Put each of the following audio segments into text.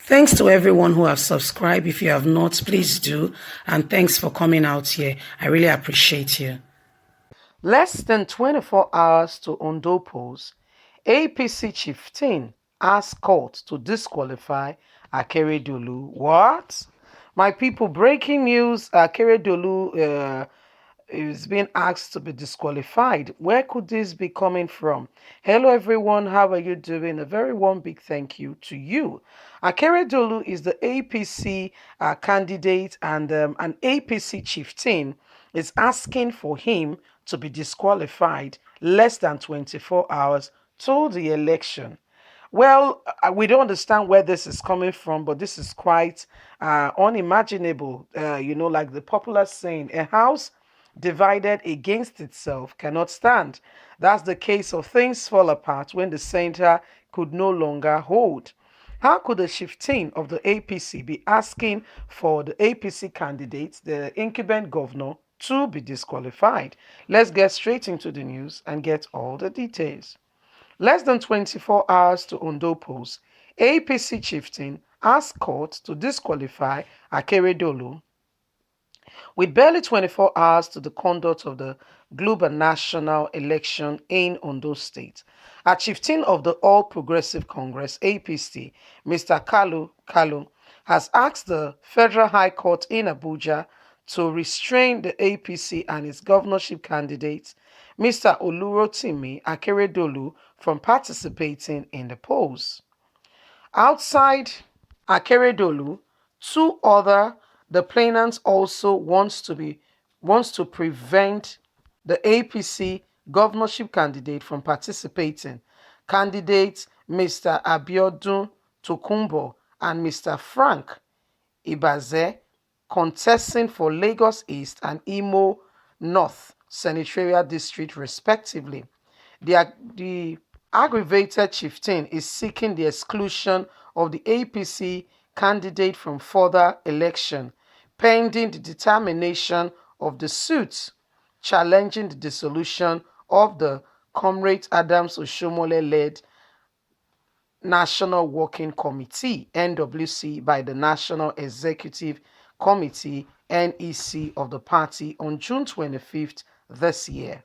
Thanks to everyone who have subscribed. If you have not, please do. And thanks for coming out here. I really appreciate you. Less than 24 hours to Ondo polls, APC chieftain asks court to disqualify Akeredolu. What? My people, breaking news, Akeredolu is being asked to be disqualified. Where could this be coming from? Hello everyone, how are you doing? A very warm big thank you to you. Akeredolu is the APC candidate, and an APC chieftain is asking for him to be disqualified less than 24 hours to the election. Well, we don't understand where this is coming from, but this is quite unimaginable. Like the popular saying, a house divided against itself cannot stand. That's the case of things fall apart when the center could no longer hold. How could the chieftain of the APC be asking for the APC candidate, the incumbent governor, to be disqualified? Let's get straight into the news and get all the details. Less than 24 hours to Ondo polls, APC chieftain asked court to disqualify Akeredolu. With barely 24 hours to the conduct of the global national election in Ondo State, a chieftain of the All Progressive Congress (APC), Mr. Kalu, has asked the Federal High Court in Abuja to restrain the APC and its governorship candidate, Mr. Olurotimi Akeredolu, from participating in the polls. Outside Akeredolu, the plaintiffs also wants to prevent the APC governorship candidate from participating. Candidates Mr. Abiodun Tokunbo and Mr. Frank Ibaze contesting for Lagos East and Imo North senatorial district respectively. The aggravated chieftain is seeking the exclusion of the APC candidate from further election, pending the determination of the suit challenging the dissolution of the Comrade Adams Oshiomhole-led National Working Committee (NWC) by the National Executive Committee (NEC) of the party on June 25th this year.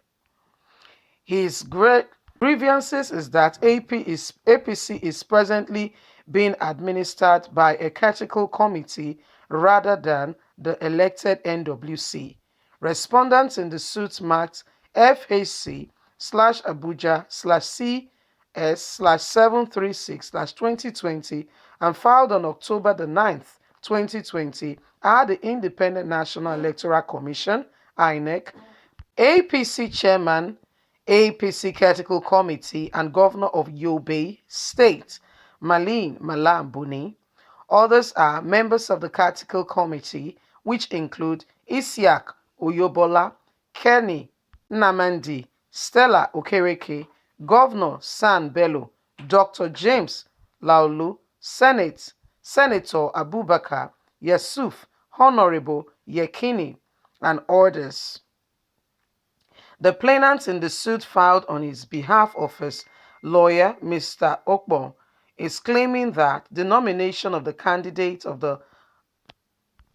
His grievances is that APC is presently being administered by a critical committee rather than the elected NWC. Respondents in the suit marked FHC/Abuja/CS/736/2020 and filed on October the 9th, 2020 at the Independent National Electoral Commission (INEC), APC chairman, APC Critical Committee and Governor of Yobe State, Malin Malambuni. Others are members of the Critical Committee, which include Isiak Oyobola, Kenny Nnamdi, Stella Okereke, Governor San Bello, Dr. James Laulu, Senator Abubakar Yusuf, Honorable Yekini, and others. The plaintiff in the suit filed on his behalf of his lawyer, Mr. Okbo, is claiming that the nomination of the candidate of the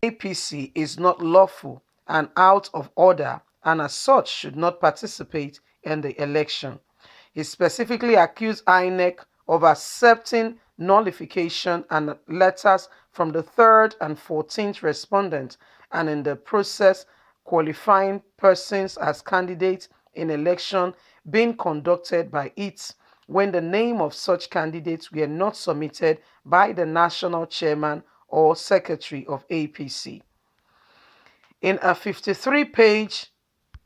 APC is not lawful and out of order, and as such should not participate in the election. He specifically accused INEC of accepting nullification and letters from the 3rd and 14th respondents, and in the process qualifying persons as candidates in election being conducted by it when the name of such candidates were not submitted by the national chairman or secretary of APC. In a 53-page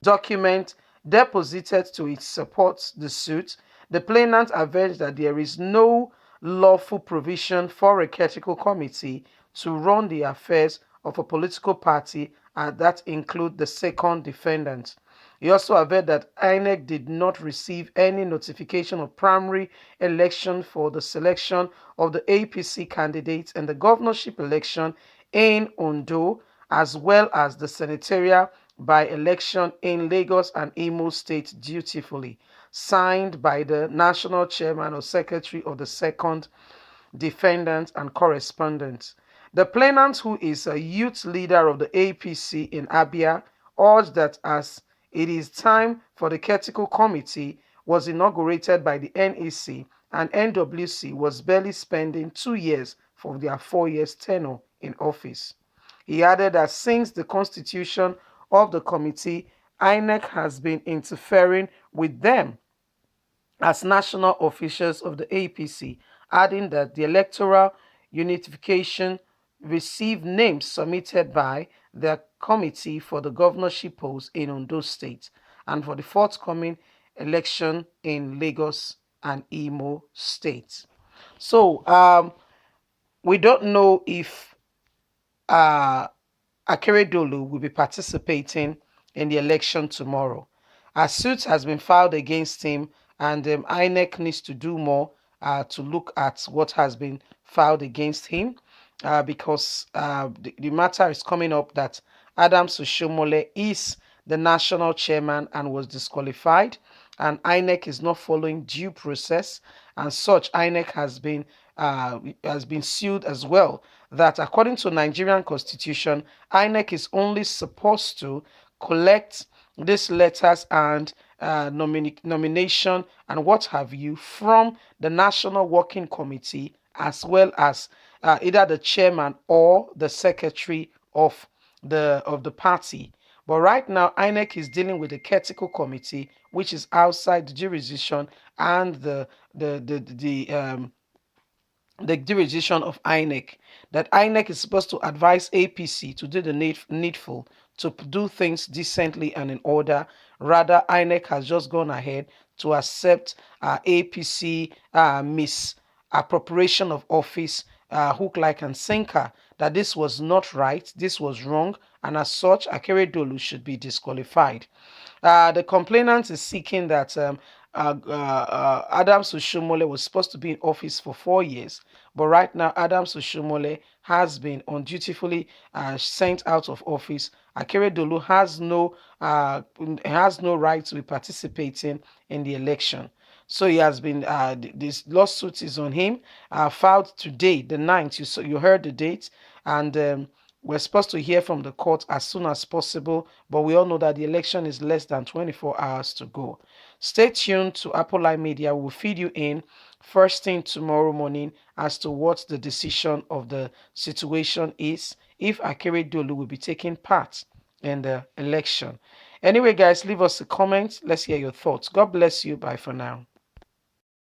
document deposited to its support the suit, the plaintiff alleged that there is no lawful provision for a critical committee to run the affairs of a political party, and that include the second defendant. He also averred that INEC did not receive any notification of primary election for the selection of the APC candidates in the governorship election in Ondo, as well as the senatorial by-election in Lagos and Imo State dutifully, signed by the national chairman or secretary of the second defendant, and correspondent. The plaintiff, who is a youth leader of the APC in Abia, urged that as it is time for the Critical Committee was inaugurated by the NEC and NWC was barely spending 2 years for their 4 years tenure in office. He added that since the constitution of the committee, INEC has been interfering with them as national officials of the APC, adding that the electoral unification received names submitted by the committee for the governorship post in Ondo State and for the forthcoming election in Lagos and Imo State. So we don't know if uh, Akeredolu will be participating in the election tomorrow. A suit has been filed against him, and INEC needs to do more to look at what has been filed against him because the matter is coming up that Oshiomhole is the national chairman and was disqualified, and INEC is not following due process, and such INEC has been sued as well. That according to Nigerian Constitution, INEC is only supposed to collect these letters and nomination and what have you from the National Working Committee as well as either the chairman or the secretary of the party. But right now, INEC is dealing with the Critical Committee, which is outside the jurisdiction and the jurisdiction of INEC. That INEC is supposed to advise APC to do the needful to do things decently and in order. Rather, INEC has just gone ahead to accept APC misappropriation of office, hook, like, and sinker. That this was not right, this was wrong, and as such, Akeredolu should be disqualified. The complainant is seeking that Adams Oshiomhole was supposed to be in office for 4 years, but right now Adams Oshiomhole has been undutifully sent out of office. Akeredolu has no right to be participating in the election. So he has been. This lawsuit is on him. Filed today, the 9th. You heard the date, and we're supposed to hear from the court as soon as possible. But we all know that the election is less than 24 hours to go. Stay tuned to Apple Live Media. We'll feed you in first thing tomorrow morning as to what the decision of the situation is. If Akeredolu will be taking part in the election. Anyway, guys, leave us a comment. Let's hear your thoughts. God bless you. Bye for now.